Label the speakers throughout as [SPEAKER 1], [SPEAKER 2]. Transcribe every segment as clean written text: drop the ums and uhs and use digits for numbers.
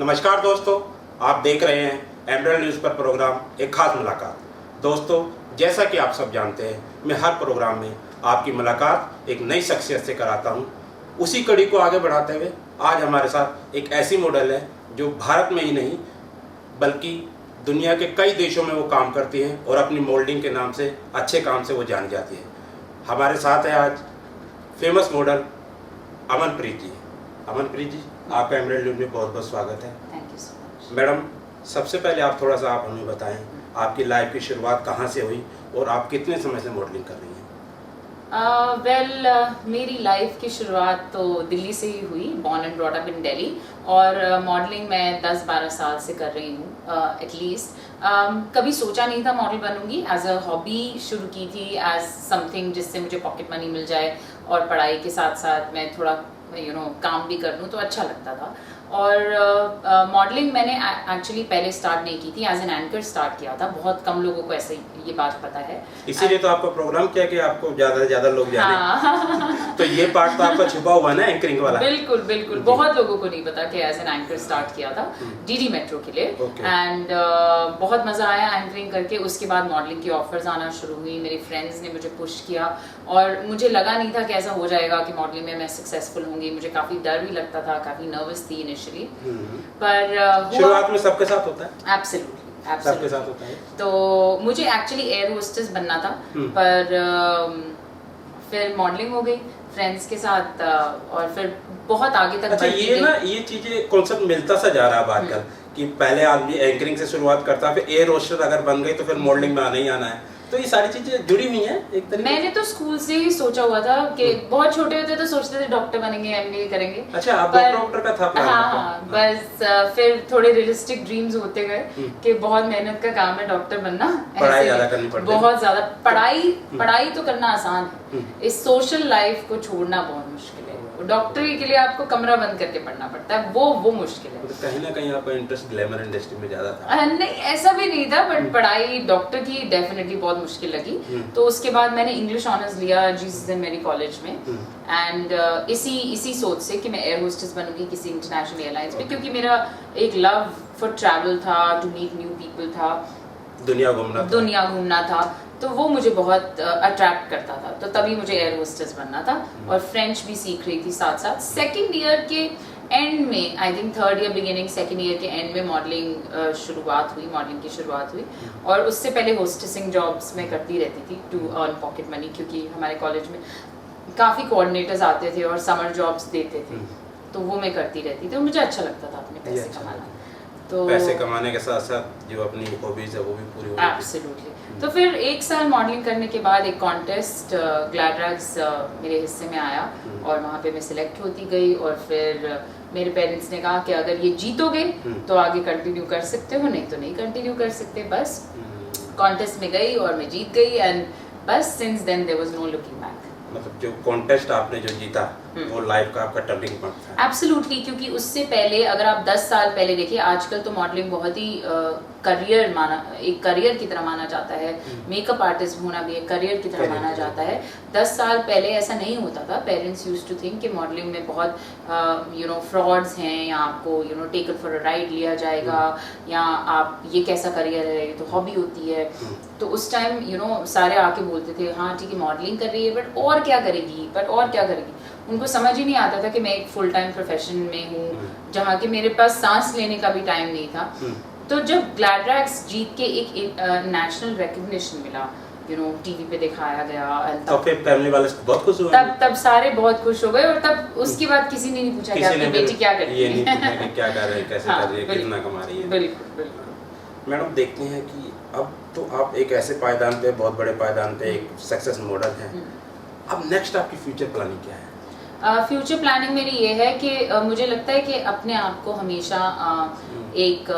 [SPEAKER 1] नमस्कार दोस्तों, आप देख रहे हैं एमरल्ड न्यूज़ पर प्रोग्राम एक खास मुलाकात। दोस्तों, जैसा कि आप सब जानते हैं, मैं हर प्रोग्राम में आपकी मुलाकात एक नई शख्सियत से कराता हूं। उसी कड़ी को आगे बढ़ाते हुए आज हमारे साथ एक ऐसी मॉडल है जो भारत में ही नहीं बल्कि दुनिया के कई देशों में वो काम करती हैं और अपनी मोल्डिंग के नाम से, अच्छे काम से वो जानी जाती है। हमारे साथ है आज फेमस मॉडल अमनप्रीत जी। अमनप्रीत जी, आपका एमरल्ड न्यूज़ में बहुत बहुत स्वागत है।
[SPEAKER 2] Thank you so much.
[SPEAKER 1] Madam, सबसे पहले आप थोड़ा सा आप हमें बताएं आपकी लाइफ की शुरुआत कहाँ से हुई और आप कितने समय से मॉडलिंग कर रही हैं?
[SPEAKER 2] मेरी लाइफ की शुरुआत तो दिल्ली से ही हुई, born and brought up in Delhi, और मॉडलिंग मैं 10-12 साल से कर रही हूँ एटलीस्ट। कभी सोचा नहीं था मॉडल बनूंगी, एज अ हॉबी शुरू की थी, एज समथिंग जिससे मुझे पॉकेट मनी मिल जाए और पढ़ाई के साथ साथ मैं थोड़ा काम भी कर लूँ तो अच्छा लगता था। और मॉडलिंग मैंने एक्चुअली पहले स्टार्ट नहीं की थी, एज एन एंकर स्टार्ट किया था। बहुत कम लोगों को ऐसे ये बात पता है,
[SPEAKER 1] इसीलिए तो आपका प्रोग्राम किया कि आपको ज़्यादा से ज़्यादा लोग जाने।
[SPEAKER 2] हाँ।
[SPEAKER 1] तो ये पार्ट तो आपका छुपा हुआ ना, एंकरिंग वाला।
[SPEAKER 2] बिल्कुल बिल्कुल, बहुत लोगों को नहीं पता कि एज एन एंकर स्टार्ट किया था डीडी मेट्रो के लिए। एंड बहुत मज़ा आया एंकरिंग करके। उसके बाद मॉडलिंग की ऑफर्स आना शुरू हुई, मेरे फ्रेंड्स ने मुझे पुश किया और मुझे लगा नहीं था कि ऐसा हो जाएगा कि मॉडलिंग में मैं सक्सेसफुल होंगी। मुझे काफ़ी डर भी लगता था, काफ़ी नर्वस थी इनिशियली, पर
[SPEAKER 1] शुरुआत में सबके साथ होता है।
[SPEAKER 2] एब्सोल्युटली
[SPEAKER 1] सबके साथ होता है।
[SPEAKER 2] तो मुझे एक्चुअली एयर होस्टेस बनना था, पर फिर मॉडलिंग हो गई फ्रेंड्स के साथ, और फिर बहुत आगे तक
[SPEAKER 1] अच्छा, ये ना ये चीजें कॉन्सेप्ट मिलता सा जा रहा है आजकल कि पहले आदमी एंकरिंग से शुरुआत करता है, फिर एयर होस्टेस अगर बन गई तो फिर मॉडलिंग में आना ही आना है। तो ये सारी चीजें जुड़ी हुई हैं एक तरीके।
[SPEAKER 2] मैंने तो स्कूल से ही सोचा हुआ था कि बहुत छोटे होते तो सोचते थे डॉक्टर बनेंगे, एमबीए करेंगे।
[SPEAKER 1] अच्छा, आप डॉक्टर का था प्लान?
[SPEAKER 2] हाँ, बस फिर थोड़े रियलिस्टिक ड्रीम्स होते गए कि बहुत मेहनत का काम है डॉक्टर बनना,
[SPEAKER 1] पढ़ाई ज्यादा करनी पड़ती है।
[SPEAKER 2] बहुत ज्यादा पढ़ाई तो करना आसान है, इस सोशल लाइफ को छोड़ना बहुत मुश्किल है। डॉक्टरी के लिए आपको कमरा बंद करके पढ़ना पड़ता है, वो मुश्किल है।
[SPEAKER 1] तो कहीं ना कहीं आपका इंटरेस्ट ग्लैमर इंडस्ट्री में ज्यादा था?
[SPEAKER 2] नहीं, ऐसा भी नहीं था, बट पढ़ाई डॉक्टर की डेफिनेटली बहुत मुश्किल लगी। तो उसके बाद मैंने इंग्लिश ऑनर्स लिया जीसस एंड मेरी कॉलेज में, एंड इसी सोच से कि मैं एयर होस्टेस बनूंगी किसी इंटरनेशनल एयरलाइंस पे, क्योंकि मेरा एक लव फॉर ट्रैवल था, टू मीट न्यू पीपल था, दुनिया घूमना था। तो वो मुझे बहुत अट्रैक्ट करता था, तो तभी मुझे एयर होस्टेस बनना था। और फ्रेंच भी सीख रही थी साथ साथ। सेकेंड ईयर के एंड में, I think third year beginning second year के एंड में मॉडलिंग की शुरुआत हुई। और उससे पहले होस्टेसिंग जॉब्स मैं करती रहती थी टू अर्न पॉकेट मनी, क्योंकि हमारे कॉलेज में काफ़ी कोऑर्डिनेटर्स आते थे और समर जॉब्स देते थे, तो वो मैं करती रहती थी। तो मुझे अच्छा लगता था अपने पैसे कमाना। तो
[SPEAKER 1] पैसे कमाने के साथ साथ जो अपनी हॉबीज है वो भी पूरी हो रही थी।
[SPEAKER 2] एब्सोल्युटली। तो फिर 1 साल मॉडलिंग करने के बाद एक कॉन्टेस्ट ग्लैड्रैग्स मेरे हिस्से में आया और वहाँ पे मैं सिलेक्ट होती गई। और फिर मेरे पेरेंट्स ने कहा कि अगर ये जीतोगे तो आगे कंटिन्यू कर सकते हो, नहीं तो नहीं कंटिन्यू कर सकते। बस कॉन्टेस्ट में गई और मैं जीत गई, एंड बस since then there was no looking back.
[SPEAKER 1] मतलब जो कॉन्टेस्ट आपने जो जीता वो लाइफ का आपका टर्निंग पॉइंट था।
[SPEAKER 2] एब्सोल्युटली, क्योंकि उससे पहले अगर आप 10 साल पहले देखिए, आजकल तो मॉडलिंग बहुत ही एक करियर की तरह माना जाता है। मेकअप आर्टिस्ट होना भी एक करियर की तरह माना जाता है। 10 साल पहले ऐसा नहीं होता था। पेरेंट्स यूज्ड टू थिंक कि मॉडलिंग में बहुत फ्रॉड्स हैं, या आपको टेकन फॉर अ राइड लिया जाएगा, या आप ये कैसा करियर है, ये तो हॉबी होती है। तो उस टाइम सारे आके बोलते थे हाँ ठीक है मॉडलिंग कर रही है, बट और क्या करेगी। उनको समझ ही नहीं आता था कि मैं एक फुल टाइम प्रोफेशन में हूँ, जहाँ के मेरे पास सांस लेने का भी टाइम नहीं था। तो जब ग्लैड्रैक्स जीत के एक नेशनल रिकग्निशन मिला, टीवी पे दिखाया गया,
[SPEAKER 1] तो फिर फैमिली वाले बहुत खुश हुए।
[SPEAKER 2] तब सारे बहुत खुश हो गए। और तब उसके बाद किसी ने नहीं पूछा कि आपकी बेटी क्या करती है,
[SPEAKER 1] ये नहीं पूछा कि क्या कर रही है, कैसे कर रही है, कितना कमा रही है।
[SPEAKER 2] बिल्कुल।
[SPEAKER 1] मैडम, देखते हैं कि अब तो आप एक ऐसे पायदान पे, बहुत बड़े पायदान पे एक सक्सेस मॉडल हैं। अब नेक्स्ट आपकी फ्यूचर प्लानिंग क्या है?
[SPEAKER 2] फ्यूचर प्लानिंग मेरी ये है कि मुझे लगता है कि अपने आप को हमेशा एक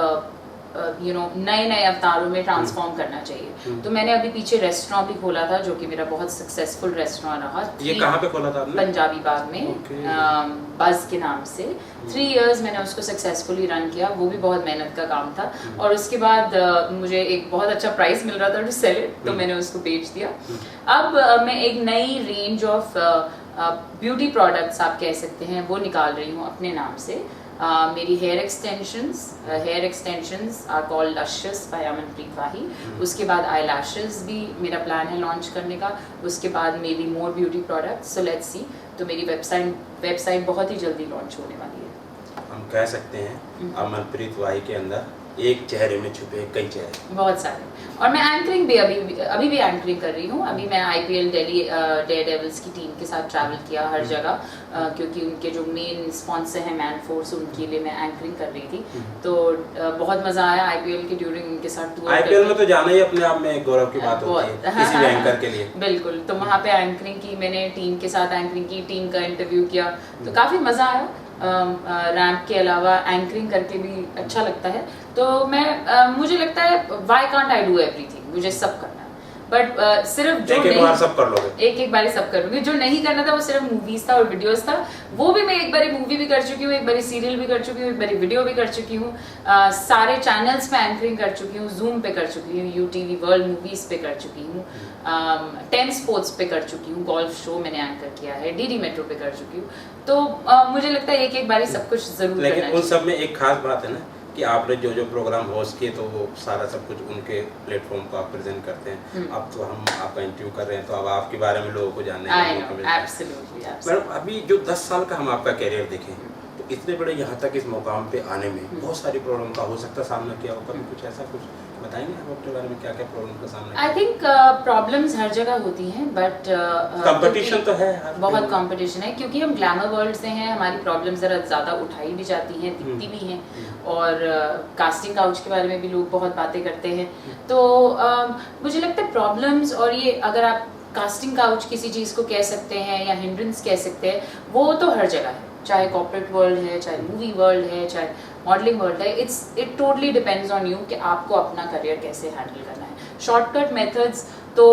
[SPEAKER 2] नए अवतारों में ट्रांसफॉर्म करना चाहिए। तो मैंने अभी पीछे रेस्टोरेंट भी खोला था, जो कि मेरा बहुत सक्सेसफुल रेस्टोरेंट रहा।
[SPEAKER 1] ये कहाँ पे खोला था आपने?
[SPEAKER 2] पंजाबी बाग में, बज के नाम से। 3 इयर्स मैंने उसको सक्सेसफुली रन किया, वो भी बहुत मेहनत का काम था। और उसके बाद मुझे एक बहुत अच्छा प्राइस मिल रहा था टू सेल इट, तो मैंने उसको बेच दिया। अब मैं एक नई रेंज ऑफ ब्यूटी प्रोडक्ट्स आप कह सकते हैं वो निकाल रही हूँ अपने नाम से, मेरी hair extensions are called luscious by Amanpreet Wahi. उसके बाद आई लैशेस भी मेरा प्लान है लॉन्च करने का। उसके बाद may be more beauty products, so let's see. तो मेरी वेबसाइट बहुत ही जल्दी लॉन्च होने वाली है।
[SPEAKER 1] हम कह सकते हैं अमनप्रीत वाही के अंदर एक चेहरे में छुपे कई चेहरे,
[SPEAKER 2] बहुत सारे। और मैं एंकरिंग भी अभी भी एंकरिंग कर रही हूँ। अभी मैं IPL दिल्ली डेयरडेविल्स की टीम के साथ ट्रैवल किया हर जगह, क्योंकि उनके जो मेन स्पॉन्सर हैं मैन फोर्स, उनके लिए मैं एंकरिंग कर रही थी। तो बहुत मज़ा आया IPL के ड्यूरिंग उनके साथ टूर।
[SPEAKER 1] IPL में तो जाना ही अपने आप में गौरव की बात होती है किसी भी एंकर के लिए।
[SPEAKER 2] बिल्कुल। तो वहाँ पे एंकरिंग की मैंने, टीम के साथ एंकरिंग की, टीम का इंटरव्यू किया, तो काफ़ी मज़ा आया। रैंप के अलावा एंकरिंग करके भी अच्छा लगता है। तो मैं मुझे लगता है why can't I do everything, मुझे सब करना है। बट सिर्फ जो
[SPEAKER 1] एक बार सब कर लोगे,
[SPEAKER 2] एक बार सब कर लूंगी। जो नहीं करना था वो सिर्फ मूवीज था और वीडियोस था। वो भी मैं एक बारी मूवी भी कर चुकी हूँ, एक बारी सीरियल भी कर चुकी हूँ, एक बारी वीडियो भी कर चुकी हूँ। सारे चैनल्स पे एंकरिंग कर चुकी हूँ, जूम पे कर चुकी हूँ, UTV वर्ल्ड मूवीज पे कर चुकी हूँ, 10 स्पोर्ट्स पे कर चुकी हूँ, गोल्फ शो मैंने एंकर किया है, DD मेट्रो पे कर चुकी हूँ। तो मुझे लगता है एक बारी सब कुछ जरूर करना है।
[SPEAKER 1] लेकिन उन सब में एक खास बात है ना कि आपने जो प्रोग्राम होस्ट किए तो वो सारा सब कुछ उनके प्लेटफॉर्म को आप प्रेजेंट करते हैं। अब तो हम आपका इंटरव्यू कर रहे हैं तो अब आपके बारे में लोगों को जानने का मौका मिलता है। मैडम, अभी जो 10 साल का हम आपका कैरियर देखें तो इतने बड़े यहाँ तक इस मुकाम पे आने में बहुत सारी प्रॉब्लम का हो सकता है सामना किया हो, कभी कुछ ऐसा कुछ बताएंगे आप अपने बारे में, क्या क्या प्रॉब्लम का सामना?
[SPEAKER 2] आई थिंक प्रॉब्लम्स हर जगह होती हैं, बट
[SPEAKER 1] कंपटीशन तो है,
[SPEAKER 2] बहुत कंपटीशन है, क्योंकि हम ग्लैमर वर्ल्ड से हैं। हमारी प्रॉब्लम्स ज़रा ज़्यादा उठाई भी जाती हैं, दिखती भी हैं, और कास्टिंग काउच के बारे में भी लोग बहुत बातें करते हैं। तो मुझे लगता है प्रॉब्लम्स, और ये अगर आप कास्टिंग काउच किसी चीज़ को कह सकते हैं या हिंड्रेंस कह सकते हैं, वो तो हर जगह है, चाहे कॉर्पोरेट वर्ल्ड है, चाहे मूवी वर्ल्ड है, चाहे मॉडलिंग वर्ल्ड है। It totally depends on you कि आपको अपना करियर कैसे हैंडल करना है। शॉर्टकट मेथड्स तो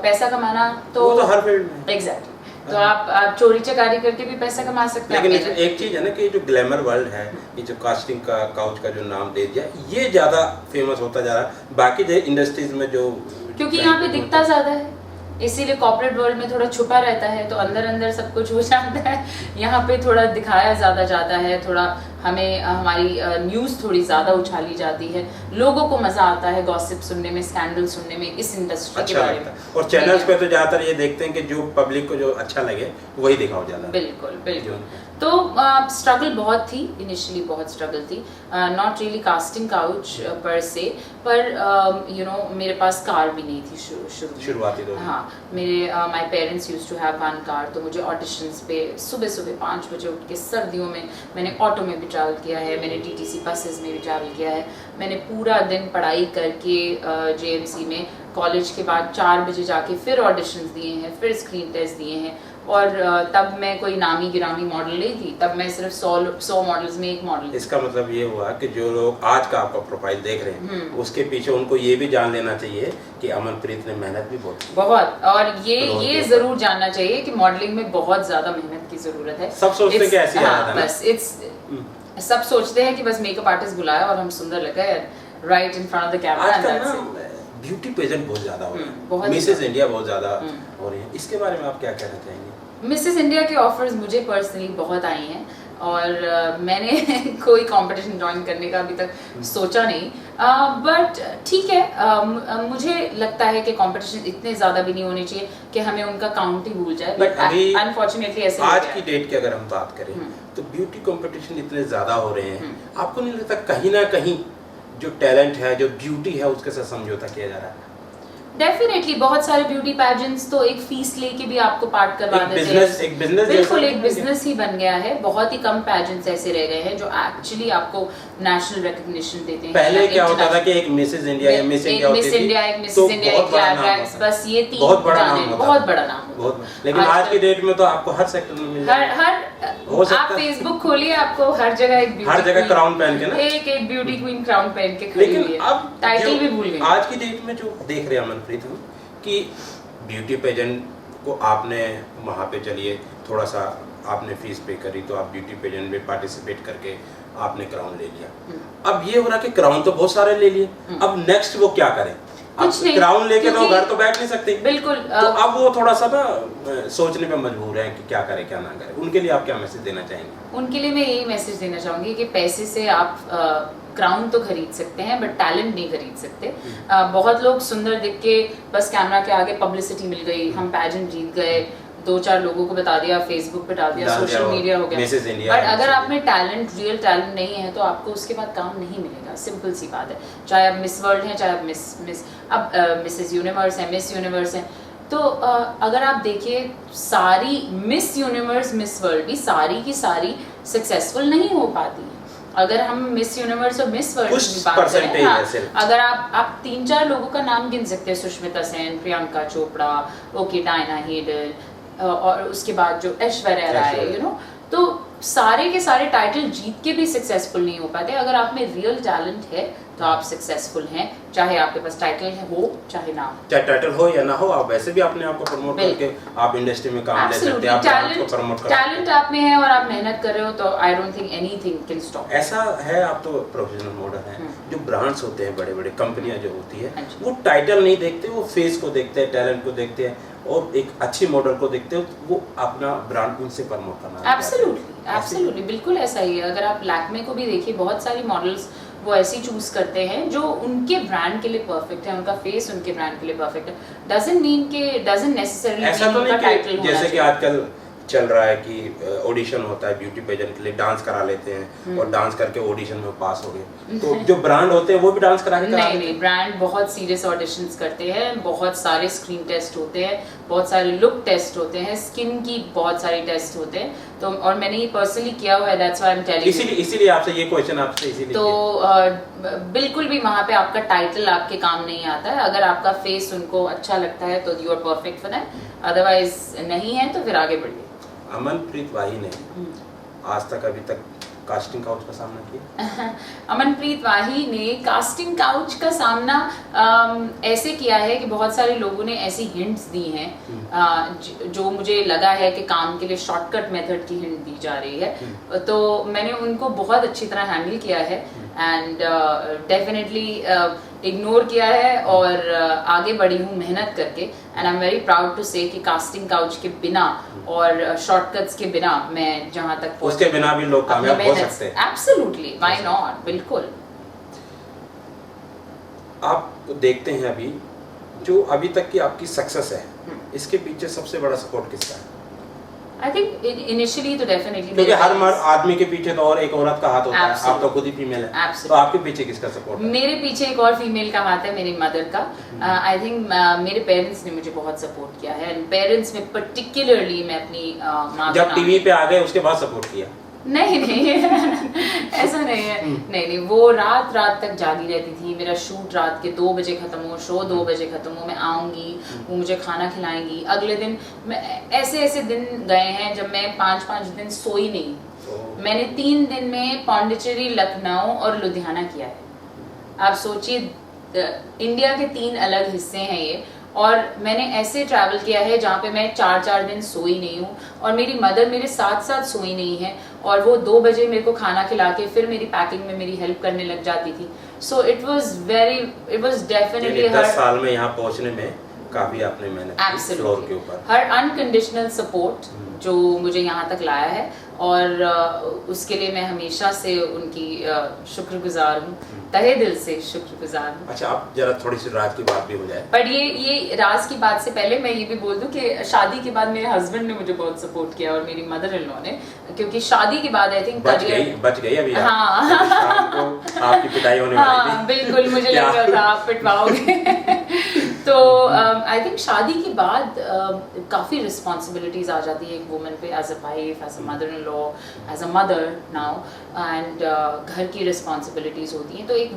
[SPEAKER 2] पैसा कमाना तो
[SPEAKER 1] वो तो हर फील्ड में
[SPEAKER 2] एग्जैक्टली। तो आप चोरी चकारी करके भी पैसा कमा सकते हैं।
[SPEAKER 1] लेकिन एक चीज है ना कि जो ग्लैमर वर्ल्ड है, ये जो कास्टिंग का काउच का जो नाम दे दिया, ये ज्यादा फेमस होता जा रहा है बाकी जो इंडस्ट्रीज में, जो
[SPEAKER 2] क्योंकि यहाँ पे दिखता ज्यादा है, इसीलिए कॉर्पोरेट वर्ल्ड में थोड़ा छुपा रहता है, तो अंदर अंदर सब कुछ हो जाता है। यहाँ पे थोड़ा दिखाया ज्यादा जाता है, थोड़ा हमें हमारी न्यूज़ थोड़ी ज़्यादा उछाली जाती है, लोगों को मज़ा आता है गॉसिप सुनने में, स्कैंडल सुनने में, इस इंडस्ट्री के बारे में।
[SPEAKER 1] और चैनल्स पे तो ज़्यादातर ये देखते हैं कि जो पब्लिक को जो अच्छा लगे वही दिखाओ ज़्यादा।
[SPEAKER 2] बिल्कुल बिल्कुल। तो स्ट्रगल बहुत थी, इनिशियली बहुत स्ट्रगल थी, नॉट रियली कास्टिंग काउच पर से, पर मेरे पास कार भी नहीं थी
[SPEAKER 1] शुरुआती दौर।
[SPEAKER 2] हाँ, मेरे my parents used to have one car, तो मुझे ऑडिशंस पे सुबह सुबह 5 बजे उठ के, सर्दियों में मैंने ऑटो में भी ट्रैवल किया है, मैंने TTC बसेस में भी ट्रैवल किया है, मैंने पूरा दिन पढ़ाई करके JMC में कॉलेज के बाद 4 बजे जाके फिर ऑडिशंस दिए हैं, फिर स्क्रीन टेस्ट दिए हैं। और तब मैं कोई नामी गिरामी मॉडल नहीं थी, तब मैं सिर्फ 100 मॉडल्स में एक मॉडल।
[SPEAKER 1] इसका मतलब ये हुआ कि जो लोग आज का आपका प्रोफाइल देख रहे हैं उसके पीछे उनको ये भी जान लेना चाहिए कि अमनप्रीत ने मेहनत भी बहुत की।
[SPEAKER 2] बहुत, और ये जरूर जानना चाहिए कि मॉडलिंग में बहुत ज्यादा मेहनत की जरूरत है।
[SPEAKER 1] सब सोचते हैं कि ऐसी
[SPEAKER 2] बस सब सोचते हैं कि बस मेकअप आर्टिस्ट बुलाया और हम सुंदर लग गए right in front of the camera.
[SPEAKER 1] Beauty pageant बहुत ज्यादा हो रहा है, मिसेस इंडिया बहुत ज्यादा हो रही है, इसके बारे में आप क्या कहना चाहेंगे?
[SPEAKER 2] मिसेस इंडिया के ऑफर्स मुझे पर्सनली बहुत आई हैं, और मैंने कोई कंपटीशन ज्वाइन करने का अभी तक सोचा नहीं, बट ठीक है। मुझे लगता है कि कंपटीशन इतने ज़्यादा भी नहीं होने चाहिए कि हमें उनका काउंट ही भूल जाए, बट अनफॉर्चुनेटली ऐसे
[SPEAKER 1] आज की डेट की अगर हम बात करें तो ब्यूटी कंपटीशन इतने ज़्यादा हो रहे हैं, आपको नहीं लगता कहीं ना कहीं जो टैलेंट है, जो ब्यूटी है, उसके साथ समझौता किया जा रहा है?
[SPEAKER 2] डेफिनेटली बहुत सारे ब्यूटी पैजेंट्स तो एक फीस लेके भी आपको पार्ट करवा देते हैं।
[SPEAKER 1] एक बिजनेस
[SPEAKER 2] बिल्कुल एक बिजनेस ही बन गया है। बहुत ही कम पैजेंट्स ऐसे रह गए हैं जो एक्चुअली आपको नेशनल रिकॉग्निशन देते हैं।
[SPEAKER 1] पहले क्या होता था कि एक मिसेस इंडिया या मिस इंडिया होती थी,
[SPEAKER 2] एक मिसेस इंडिया, एक क्लैरैक्स, बस ये 3 बहुत बड़ा नाम होता।
[SPEAKER 1] लेकिन आज की डेट में तो आपको हर सेक्टर में मिल जाएगा।
[SPEAKER 2] आप फेसबुक खोलिए, आपको हर जगह एक
[SPEAKER 1] हर जगह क्राउन पहन के ना,
[SPEAKER 2] एक ब्यूटी क्वीन क्राउन पहन के खड़ी हुई है।
[SPEAKER 1] लेकिन अब
[SPEAKER 2] टाइटल भी भूल गए।
[SPEAKER 1] आज की डेट में जो देख रहे हैं अमनप्रीत हम कि ब्यूटी पेजेंट को आपने वहाँ पे चलिए थोड़ा सा आपने फीस पे करी तो आप ब्यूटी पेजेंट में पार्टिसिपेट करके आपने क्राउन ले लिया। अब ये हो रहा कि क्राउन तो बहुत सारे ले लिए, अब नेक्स्ट वो क्या करें?
[SPEAKER 2] कुछ नहीं,
[SPEAKER 1] क्राउन लेके तो
[SPEAKER 2] क्योंकि-
[SPEAKER 1] घर तो बैठ नहीं सकते।
[SPEAKER 2] बिल्कुल
[SPEAKER 1] तो अब वो थोड़ा सा ना सोचने पे मजबूर है कि क्या करे क्या ना करे। उनके लिए आप क्या मैसेज देना चाहेंगे?
[SPEAKER 2] उनके लिए मैं यही मैसेज देना चाहूंगी कि पैसे से आप क्राउन तो खरीद सकते हैं बट टैलेंट नहीं खरीद सकते। बहुत लोग सुंदर दिख के बस कैमरा के आगे पब्लिसिटी मिल गई, हम पैजेंट जीत गए, 2-4 लोगों को बता दिया, फेसबुक पे डाल दिया, सोशल मीडिया हो गया।
[SPEAKER 1] Mrs. India,
[SPEAKER 2] बट अगर
[SPEAKER 1] Mrs.
[SPEAKER 2] आप में टैलेंट, रियल टैलेंट नहीं है तो आपको उसके बाद काम नहीं मिलेगा। सिंपल सी बात है। चाहे आप मिस वर्ल्ड हैं, चाहे आप मिसेस यूनिवर्स हैं, मिस यूनिवर्स हैं, तो अगर आप देखिए सारी मिस यूनिवर्स, मिस वर्ल्ड भी सारी की सारी सक्सेसफुल नहीं हो पाती हैं। अगर हम मिस यूनिवर्स और मिस वर्ल्ड की बात करें,
[SPEAKER 1] परसेंटेज
[SPEAKER 2] हाँ,
[SPEAKER 1] है सिर्फ।
[SPEAKER 2] अगर आप 3-4 लोगों का नाम गिन सकते हैं, Sushmita Sen, Priyanka Chopra, okay Diana hadal, और उसके बाद जो ऐश्वर्या राय, यू नो, तो सारे के सारे टाइटल जीत के भी सक्सेसफुल नहीं हो पाते। अगर आप में रियल टैलेंट है तो आप सक्सेसफुल हैं, चाहे आपके पास टाइटल हो चाहे ना हो।
[SPEAKER 1] चाहे टाइटल हो या ना हो, आप वैसे भी अपने आप को प्रमोट करके आप इंडस्ट्री में काम ले सकते हैं, आप ब्रांड को प्रमोट कर सकते हैं।
[SPEAKER 2] टैलेंट आप में है और आप मेहनत कर रहे हो तो I don't think anything can stop.
[SPEAKER 1] ऐसा है, आप तो प्रोफेशनल मॉडल हैं। जो ब्रांड्स होते हैं, बड़े बड़े कंपनियां जो होती है,
[SPEAKER 2] हाँ जी।
[SPEAKER 1] वो टाइटल नहीं देखते, वो फेस को देखते हैं, टैलेंट को देखते हैं और एक अच्छी मॉडल को देखते हो, वो अपना ब्रांड उनसे प्रमोट करना।
[SPEAKER 2] एब्सोल्युटली बिल्कुल ऐसा ही है। अगर आप लैक्मे को भी देखिए, बहुत सारी मॉडल्स वो ऐसी चूज करते हैं जो उनके ब्रांड के लिए परफेक्ट है, उनका फेस उनके ब्रांड के लिए परफेक्ट है। डजंट नेसेसरली
[SPEAKER 1] ऐसा तो नहीं
[SPEAKER 2] टाइटल
[SPEAKER 1] कि जैसे कि आजकल चल रहा है कि ऑडिशन होता है ब्यूटी पेजेंट के लिए, डांस करा लेते हैं और डांस करके ऑडिशन में पास हो गए, तो जो ब्रांड होते हैं वो भी डांस करा के
[SPEAKER 2] नहीं, ब्रांड बहुत सीरियस ऑडिशंस करते हैं, बहुत सारे स्क्रीन टेस्ट होते हैं, बहुत सारे लुक टेस्ट होते हैं, स्किन की बहुत सारी टेस्ट होते हैं। तो और मैंने ये पर्सनली किया हुआ है, that's why I am telling you.
[SPEAKER 1] इसीलिए आपसे ये क्वेश्चन आपसे इसीलिए
[SPEAKER 2] तो बिल्कुल भी वहाँ पे आपका टाइटल आपके काम नहीं आता है। अगर आपका फेस उनको अच्छा लगता है तो you are perfect for that, otherwise नहीं है तो फिर आगे बढ़िए।
[SPEAKER 1] अमनप्रीत वाही ने आज तक अभी तक कास्टिंग काउच का सामना किया?
[SPEAKER 2] अमनप्रीत वाही ने कास्टिंग काउच का सामना ऐसे किया है कि बहुत सारे लोगों ने ऐसी हिंट्स दी हैं जो मुझे लगा है कि काम के लिए शॉर्टकट मेथड की हिंट दी जा रही है, तो मैंने उनको बहुत अच्छी तरह हैंडल किया है एंड डेफिनेटली इग्नोर किया है और आगे बढ़ी हूँ मेहनत करके। And I am very proud to say कि कास्टिंग काउच के बिना और शॉर्टकट्स के बिना मैं जहाँ तक
[SPEAKER 1] उसके बिना भी लोग कामयाब हो सकते हैं।
[SPEAKER 2] एब्सोल्युटली, व्हाई नॉट, बिल्कुल।
[SPEAKER 1] आप देखते हैं अभी जो अभी तक की आपकी सक्सेस है, इसके पीछे सबसे बड़ा सपोर्ट किसका है?
[SPEAKER 2] आई थिंक इनिशियली तो डेफिनेटली
[SPEAKER 1] क्योंकि हर आदमी के पीछे तो और एक औरत का हाथ होता है, आप तो खुद ही फीमेल है,
[SPEAKER 2] Absolutely.
[SPEAKER 1] तो आपके पीछे किसका सपोर्ट है?
[SPEAKER 2] मेरे पीछे एक और फीमेल का हाथ है, मेरी मदर का। आई थिंक मेरे पेरेंट्स ने मुझे बहुत सपोर्ट किया है, एंड पेरेंट्स में पर्टिकुलरली मैं अपनी माँ
[SPEAKER 1] जब टीवी पे आ गए उसके बाद सपोर्ट किया?
[SPEAKER 2] नहीं ऐसा नहीं है। नहीं, वो रात तक जागी रहती थी। मेरा शूट रात के 2 बजे खत्म हो, शो 2 बजे खत्म हो, मैं आऊंगी, वो मुझे खाना खिलाएंगी। अगले दिन मैं ऐसे दिन गए हैं जब मैं 5 दिन सोई नहीं। मैंने 3 दिन में पौंडीचेरी, लखनऊ और लुधियाना किया है। आप सोचिए, इंडिया के 3 अलग हिस्से हैं ये, और मैंने ऐसे ट्रैवल किया है जहाँ पे मैं 4 दिन सोई नहीं हूँ, और मेरी मदर मेरे साथ सोई नहीं है, और वो 2 बजे मेरे को खाना खिला के फिर मेरी पैकिंग में मेरी हेल्प करने लग जाती थी। सो इट वाज डेफिनेटली
[SPEAKER 1] 10 साल में यहाँ पहुँचने में काफी आपने मेहनत की फ्लोर के ऊपर।
[SPEAKER 2] हर अनकंडीशनल सपोर्ट जो मुझे यहाँ तक लाया है, और उसके लिए मैं हमेशा से उनकी शुक्रगुजार हूँ, तहे दिल से शुक्रगुजार हूँ।
[SPEAKER 1] अच्छा, आप जरा थोड़ी सी राज की बात भी हो जाए।
[SPEAKER 2] पर ये राज की बात से पहले मैं ये भी बोल दूं कि शादी के बाद मेरे हस्बैंड ने मुझे बहुत सपोर्ट किया और मेरी मदर इन लॉ ने, क्योंकि शादी के बाद आई थिंक
[SPEAKER 1] बच गई अभी आप।
[SPEAKER 2] हाँ
[SPEAKER 1] शाम को आपकी पिटाई होने वाली थी।
[SPEAKER 2] बिल्कुल, मुझे लग रहा था आप पिटवाओगे। तो आई थिंक शादी के बाद काफ़ी रिस्पॉन्सिबिलिटीज आ जाती है एक वुमन पे, as a wife, as a mother in law, as a mother now, and घर की रिस्पॉन्सिबिलिटीज होती हैं। तो एक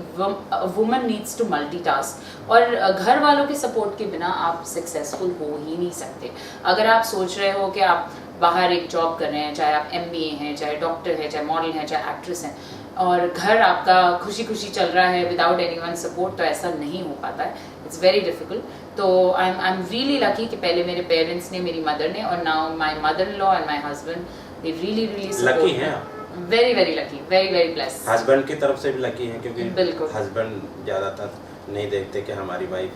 [SPEAKER 2] वुमन नीड्स टू मल्टीटास्क, और घर वालों के सपोर्ट के बिना आप सक्सेसफुल हो ही नहीं सकते। अगर आप सोच रहे हो कि आप बाहर एक जॉब कर रहे हैं, चाहे आप MBA हैं, चाहे डॉक्टर हैं, चाहे मॉडल हैं, चाहे एक्ट्रेस हैं, और घर आपका खुशी चल रहा है विदाउट एनीवन सपोर्ट, तो ऐसा नहीं हो पाता है। It's very difficult. तो आई एम रियली लकी कि पहले मेरे पेरेंट्स ने, मेरी मदर ने, और now my mother in law and my husband, they really
[SPEAKER 1] lucky हैं आप।
[SPEAKER 2] Very lucky, very blessed.
[SPEAKER 1] Husband की तरफ से भी लकी हैं, क्योंकि
[SPEAKER 2] बिल्कुल,
[SPEAKER 1] हस्बैंड ज्यादातर नहीं देखते कि हमारी वाइफ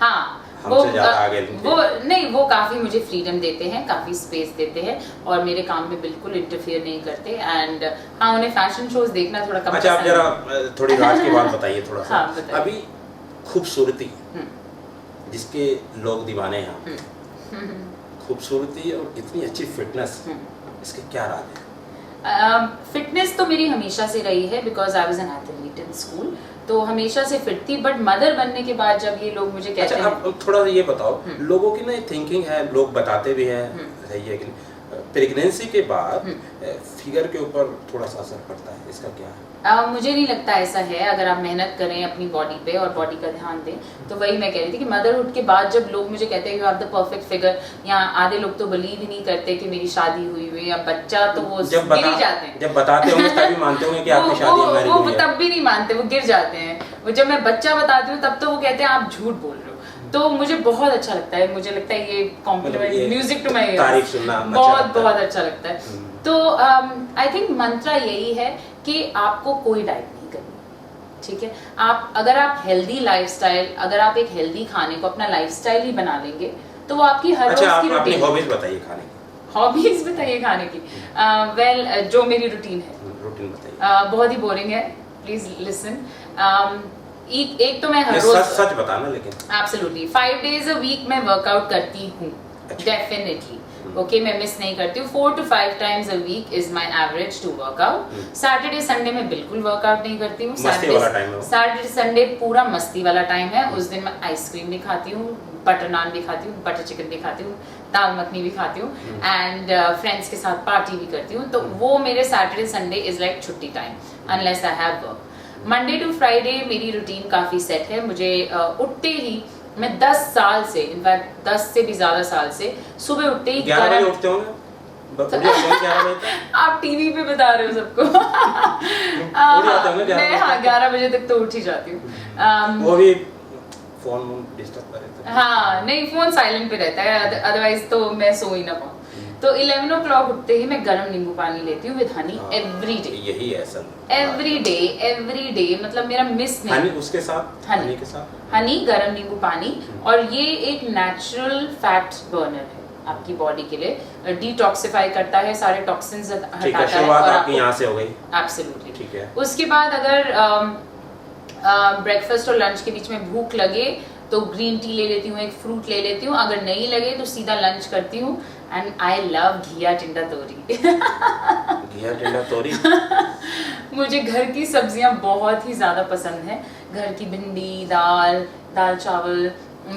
[SPEAKER 2] हाँ,
[SPEAKER 1] हमसे ज़्यादा आगे निकले।
[SPEAKER 2] वो नहीं, वो काफ़ी मुझे फ्रीडम देते हैं, काफ़ी स्पेस देते हैं और मेरे काम में बिल्कुल इंटरफियर नहीं करते। एंड हाँ, उन्हें फैशन शोज देखना थोड़ा कम
[SPEAKER 1] अच्छा, आप
[SPEAKER 2] पसंद
[SPEAKER 1] जरा
[SPEAKER 2] है।
[SPEAKER 1] थोड़ी राज की बात बताइए थोड़ा सा।
[SPEAKER 2] हाँ, बताइए।
[SPEAKER 1] अभी खूबसूरती
[SPEAKER 2] हम्म,
[SPEAKER 1] जिसके लोग दीवाने हैं आपके, खूबसूरती और इतनी अच्छी फिटनेस, इसके क्या राज है?
[SPEAKER 2] फिटनेस तो मेरी हमेशा से रही है, because I was an athlete in school, तो हमेशा से फिट थी। बट मदर बनने के बाद जब ये लोग मुझे कहते
[SPEAKER 1] अच्छा,
[SPEAKER 2] हैं,
[SPEAKER 1] आप थोड़ा सा ये बताओ, लोगों की ना थिंकिंग है, लोग बताते भी हैं, सही है कि नहीं, प्रेगनेंसी के बाद फिगर के ऊपर थोड़ा सा असर पड़ता है, इसका क्या है?
[SPEAKER 2] मुझे नहीं लगता ऐसा है। अगर आप मेहनत करें अपनी बॉडी पे और बॉडी का ध्यान दें, तो वही मैं कह रही थी कि मदरहुड के बाद जब लोग मुझे कहते हैं you have the perfect figure, या आधे लोग तो बिलीव ही नहीं करते कि मेरी शादी हुई हुई या बच्चा, तो वो गिर ही जाते हैं।
[SPEAKER 1] जब बताते होंगे तभी मानते होंगे कि आपकी शादी है, मैरिज
[SPEAKER 2] वो
[SPEAKER 1] हुई है।
[SPEAKER 2] तब भी नहीं मानते, वो गिर जाते हैं। वो जब मैं बच्चा बताती हूँ तब तो वो कहते हैं आप झूठ बोल रहे हो। तो मुझे बहुत अच्छा लगता है, मुझे लगता है ये कॉम्प्लीमेंट, म्यूजिक टू माय
[SPEAKER 1] तारीफ सुनना
[SPEAKER 2] बहुत अच्छा लगता है। तो आई थिंक मंत्र यही है कि आपको कोई डाइट नहीं करनी, ठीक है? अगर आप हेल्दी लाइफस्टाइल, अगर आप एक हेल्दी खाने को अपना लाइफस्टाइल ही बना लेंगे, तो वो आपकी हर रोज की
[SPEAKER 1] अपनी
[SPEAKER 2] रूटीन।
[SPEAKER 1] हॉबीज बताइए खाने की।
[SPEAKER 2] हॉबीज बताइए खाने की। वेल, जो मेरी रूटीन है,
[SPEAKER 1] रूटीन बताइए।
[SPEAKER 2] बहुत ही बोरिंग है, प्लीज लिसन। एक तो मैं हर रोज
[SPEAKER 1] सच बताना, लेकिन
[SPEAKER 2] एब्सोल्युटली 5 days a week मैं वर्कआउट करती हूँ, डेफिनेटली। ओके, मैं मिस नहीं करती हूँ। 4 to 5 times a week is my average to workout। Saturday Sunday में बिल्कुल वर्कआउट नहीं करती हूँ। सैटरडे संडे पूरा मस्ती वाला टाइम है। उस दिन मैं आइसक्रीम भी खाती हूँ, बटर नान भी खाती हूँ, बटर चिकन भी खाती हूँ, दाल मखनी भी खाती हूँ, एंड फ्रेंड्स के साथ पार्टी भी करती हूँ। तो वो मेरे सैटरडे संडे इज लाइक छुट्टी time, unless I have work. Monday to Friday मेरी रूटीन काफ़ी सेट है। मुझे उठते ही, मैं 10 साल से, इनफैक्ट 10 से भी ज़्यादा साल से, सुबह उठते ही
[SPEAKER 1] 11 बजे उठते होंगे? 11 बजे
[SPEAKER 2] आप टीवी पे बता रहे हो सबको। मैं हाँ 11 बजे तक तो उठ ही जाती हूँ।
[SPEAKER 1] वो भी फोन डिस्टर्ब करे तो?
[SPEAKER 2] हाँ नहीं, फोन साइलेंट पे रहता है, अदरवाइज तो मैं सो ही ना पाऊँ। तो 11 o'clock उठते ही मैं गर्म नींबू पानी लेती हूँ विद हनी एवरी डे।
[SPEAKER 1] यही है असल,
[SPEAKER 2] एवरी डे, मतलब मेरा मिस नहीं।
[SPEAKER 1] हनी उसके साथ, हनी के साथ
[SPEAKER 2] हनी, गर्म नींबू पानी। और ये एक नेचुरल फैट बर्नर है आपकी बॉडी के लिए, डिटॉक्सिफाई करता है, सारे टॉक्सिन्स हटाता है।
[SPEAKER 1] शुरुआत आपकी यहाँ से हो गई।
[SPEAKER 2] एब्सोल्युटली,
[SPEAKER 1] ठीक है।
[SPEAKER 2] उसके बाद अगर ब्रेकफास्ट और लंच के बीच में भूख लगे तो ग्रीन टी ले लेती हूँ, एक फ्रूट ले लेती हूँ। अगर नहीं लगे तो सीधा लंच करती हूँ। एंड आई लव घिया टिंडा तोरी।
[SPEAKER 1] घिया टिंडा तोरी।
[SPEAKER 2] मुझे घर की सब्जियां बहुत ही ज्यादा पसंद है। घर की भिंडी, दाल चावल।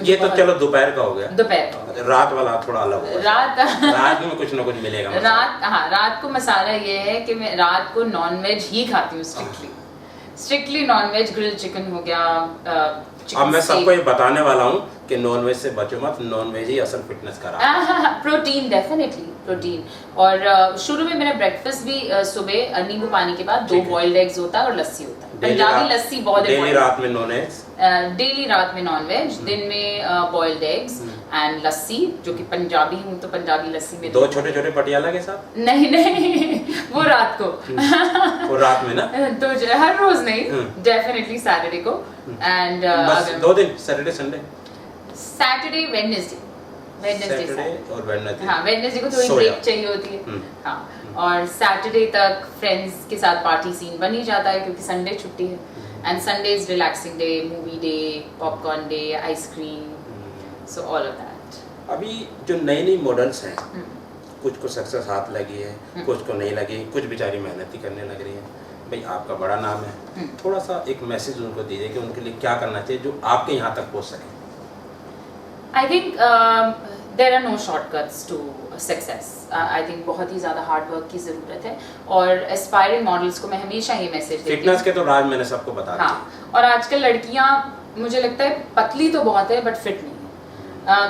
[SPEAKER 1] ये तो चलो दोपहर का हो गया।
[SPEAKER 2] दोपहर का।
[SPEAKER 1] रात वाला थोड़ा अलग होगा। रात में कुछ ना कुछ मिलेगा।
[SPEAKER 2] रात को मसाला ये है कि मैं रात को नॉनवेज ही खाती हूँ, स्ट्रिक्टली नॉनवेज। ग्रिल चिकन हो गया।
[SPEAKER 1] अब मैं सबको ये बताने वाला हूँ कि नॉनवेज से बचो मत, नॉनवेज ही असल फिटनेस का राज है।
[SPEAKER 2] Protein, definitely protein. और शुरू में मेरा ब्रेकफास्ट भी सुबह नींबू पानी के बाद 2 बॉइल्ड एग्स होता है और लस्सी होता है। पंजाबी लस्सी बहुत
[SPEAKER 1] डेली रात में नॉनवेज,
[SPEAKER 2] डेली रात में नॉनवेज, दिन में बॉइल्ड एग्स एंड लस्सी, जो कि पंजाबी हूँ तो पंजाबी लस्सी में
[SPEAKER 1] 2 छोटे पटियाला के साथ।
[SPEAKER 2] नहीं वो रात को।
[SPEAKER 1] वो रात में ना,
[SPEAKER 2] तो हर रोज नहीं, डेफिनेटली सैटरडे को। एंड
[SPEAKER 1] बस 2 दिन, सैटरडे संडे।
[SPEAKER 2] सैटरडे वेडनेसडे
[SPEAKER 1] और वेडनेसडे।
[SPEAKER 2] हाँ, वेडनेसडे को थोड़ी ब्रेक चाहिए होती है। हाँ, और सैटरडे तक फ्रेंड्स के साथ पार्टी सीन बन ही जाता है क्योंकि संडे छुट्टी है। And Sunday is relaxing day, movie day, popcorn day, ice cream, so all of that.
[SPEAKER 1] अभी जो नई मॉडल्स हैं, कुछ को सक्सेस हाथ लगी है, कुछ को नहीं लगी, कुछ बेचारी मेहनत ही करने लग रही है। भाई आपका बड़ा नाम है, थोड़ा सा एक मैसेज उनको दीजिए कि उनके लिए क्या करना चाहिए जो आपके यहाँ तक पहुँच सके।
[SPEAKER 2] I think there are no shortcuts to success. I think बहुत ही ज़्यादा हार्ड वर्क की ज़रूरत है। और एस्पायरिंग मॉडल्स को मैं हमेशा ये मैसेज देती हूँ,
[SPEAKER 1] फिटनेस के तो राज मैंने सबको बता दिया।
[SPEAKER 2] हाँ, और आजकल लड़कियाँ मुझे लगता है पतली तो बहुत है बट फिट नहीं है,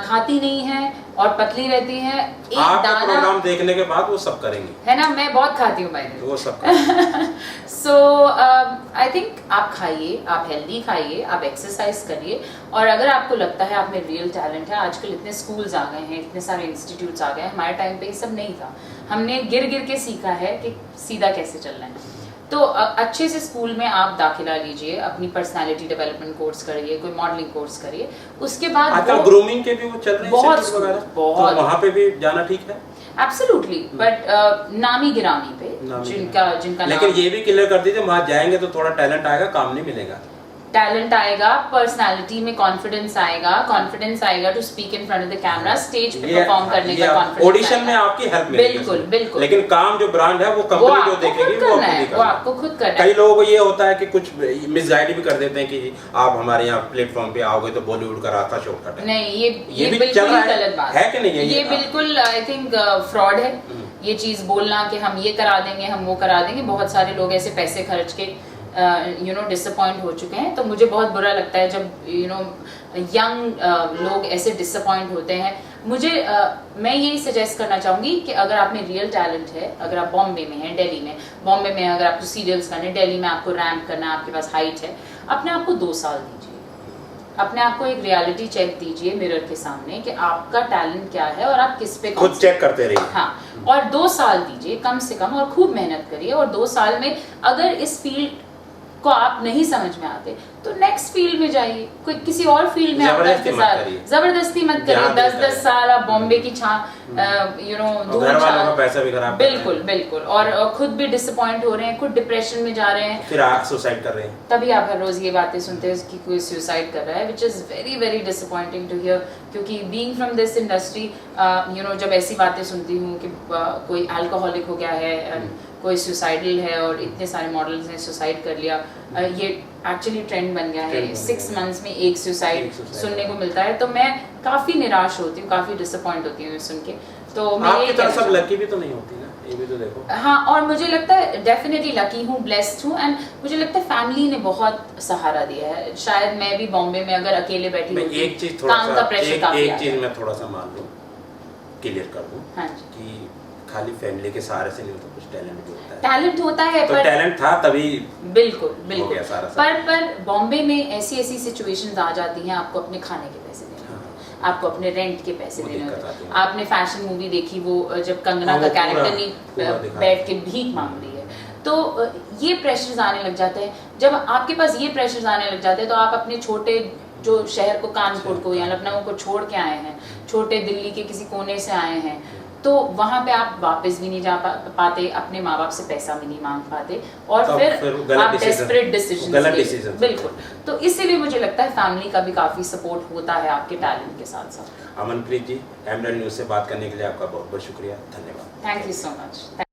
[SPEAKER 2] खाती नहीं है और पतली रहती है। एक
[SPEAKER 1] आपका
[SPEAKER 2] दाना
[SPEAKER 1] प्रोग्राम देखने के बाद वो सब करेंगे,
[SPEAKER 2] है ना, मैं बहुत खाती हूँ भाई,
[SPEAKER 1] वो सब करेंगे।
[SPEAKER 2] सो आई थिंक आप खाइए, आप हेल्दी खाइए, आप एक्सरसाइज करिए। और अगर आपको लगता है आप में रियल टैलेंट है, आजकल इतने स्कूल्स आ गए हैं, इतने सारे इंस्टीट्यूट्स आ गए हैं, हमारे टाइम पे ये सब नहीं था। हमने गिर के सीखा है कि सीधा कैसे चलना है। तो अच्छे से स्कूल में आप दाखिला लीजिए, अपनी पर्सनालिटी डेवलपमेंट कोर्स करिए, कोई मॉडलिंग कोर्स करिए, उसके बाद
[SPEAKER 1] आजकल ग्रूमिंग के भी वो चल रहे हैं
[SPEAKER 2] बहुत
[SPEAKER 1] सेंटर वगैरह,
[SPEAKER 2] बहुत
[SPEAKER 1] तो वहाँ पे भी जाना ठीक है?
[SPEAKER 2] एब्सोल्युटली, बट नामी गिरामी पे जिनका
[SPEAKER 1] लेकिन ये भी क्लियर कर दीजिए, वहाँ जाएंगे तो थोड़ा टैलेंट आएगा, काम नहीं मिलेगा।
[SPEAKER 2] टैलेंट आएगा, पर्सनालिटी में कॉन्फिडेंस आएगा to speak in front of the camera, stage पे परफॉर्म करने का कॉन्फिडेंस,
[SPEAKER 1] ऑडिशन में आपकी हेल्प मिलेगी।
[SPEAKER 2] बिल्कुल बिल्कुल।
[SPEAKER 1] लेकिन काम जो ब्रांड है वो कंपनी जो देखेगी
[SPEAKER 2] वो आपको खुद करना है।
[SPEAKER 1] कई लोगों को ये होता है कि कुछ मिसगाइड भी कर देते हैं कि आप हमारे यहाँ प्लेटफॉर्म पे आओगे तो बॉलीवुड का रास्ता शॉर्टकट है।
[SPEAKER 2] नहीं, ये
[SPEAKER 1] भी
[SPEAKER 2] बिल्कुल ही गलत बात
[SPEAKER 1] है कि नहीं?
[SPEAKER 2] ये बिल्कुल आई थिंक फ्रॉड है ये चीज बोलना कि हम ये करा देंगे, हम वो करा देंगे। बहुत सारे लोग ऐसे पैसे खर्च के डिसअपॉइंट हो चुके हैं, तो मुझे बहुत बुरा लगता है जब यंग लोग ऐसे डिसअपॉइंट होते हैं। मुझे मैं यही सजेस्ट करना चाहूंगी कि अगर आप में रियल टैलेंट है, अगर आप बॉम्बे में हैं, दिल्ली में, बॉम्बे में अगर आपको सीरियल्स करने, दिल्ली में आपको रैम्प करना है, आपके पास हाइट है, अपने आप को 2 साल दीजिए, अपने आप को एक रियलिटी चेक दीजिए मिरर के सामने कि आपका टैलेंट क्या है और आप किस पे
[SPEAKER 1] खुद चेक करते रहिए।
[SPEAKER 2] हाँ, और 2 साल दीजिए कम से कम, और खूब मेहनत करिए, और 2 साल में अगर इस फील्ड को आप नहीं समझ में आते तो नेक्स्ट फील्ड में जाइए, कोई किसी और फील्ड में आप जबरदस्ती मत करिए। 10-10 साल आप बॉम्बे की
[SPEAKER 1] पैसा भी खराब,
[SPEAKER 2] बिल्कुल बिल्कुल, और खुद भी डिसअपॉइंट हो रहे हैं, खुद डिप्रेशन में जा रहे हैं,
[SPEAKER 1] फिर आप सुसाइड कर रहे हैं।
[SPEAKER 2] तभी आप हर रोज ये बातें सुनते हैं कि कोई सुसाइड कर रहा है, which is very very disappointing to hear. क्योंकि बीइंग फ्रॉम दिस इंडस्ट्री जब ऐसी बातें सुनती हूँ कि कोई अल्कोहलिक हो गया है, कोई सुसाइडल है, और इतने सारे मॉडल्स ने सुसाइड कर लिया, ये एक्चुअली ट्रेंड बन गया है, 6 मंथ्स में एक सुसाइड सुनने को मिलता है। तो मैं काफी निराश होती हूँ, काफी डिसअपॉइंट होती हूँ सुन के। तो
[SPEAKER 1] आपकी तरह सब लकी भी तो नहीं होती ना, ये भी तो देखो।
[SPEAKER 2] हाँ, और मुझे लगता है डेफिनेटली लकी हूँ, ब्लेस्ड हूँ, एंड मुझे लगता है फैमिली ने बहुत सहारा दिया है। शायद मैं भी बॉम्बे में अगर अकेले बैठी होती,
[SPEAKER 1] एक चीज थोड़ा
[SPEAKER 2] काम का प्रेशर काफी
[SPEAKER 1] एक चीज मैं थोड़ा सा मान लूं, क्लियर कर दूं,
[SPEAKER 2] हाँ जी,
[SPEAKER 1] कि खाली फैमिली के सहारे से नहीं होता, कुछ टैलेंट भी होता है।
[SPEAKER 2] टैलेंट होता है,
[SPEAKER 1] तो टैलेंट था तभी
[SPEAKER 2] बिल्कुल बिल्कुल,
[SPEAKER 1] सारा
[SPEAKER 2] पर बॉम्बे में ऐसी सिचुएशंस आ जाती हैं, आपको अपने खाने के पैसे देने होते हैं, आपको अपने रेंट के पैसे देने होते हैं। आपने फैशन मूवी देखी, वो जब कंगना का कैरेक्टर नहीं बैठ के भीख मांग रही है, तो ये प्रेशर्स आने लग जाते हैं। जब आपके पास ये प्रेशर्स आने लग जाते हैं, तो आप अपने छोटे जो शहर को, कानपुर को या लखनऊ को छोड़ के आए हैं, छोटे दिल्ली के किसी कोने से आए हैं, तो वहां पे आप वापस भी नहीं जा पाते, अपने माँ बाप से पैसा भी नहीं मांग पाते, और फिर आप डेस्परेट डिसीजन, बिल्कुल। तो इसीलिए मुझे लगता है फैमिली का भी काफी सपोर्ट होता है आपके टैलेंट के साथ साथ।
[SPEAKER 1] अमनप्रीत जी, एमरल्ड न्यूज़ से बात करने के लिए आपका बहुत बहुत शुक्रिया, धन्यवाद।
[SPEAKER 2] Thank you so much.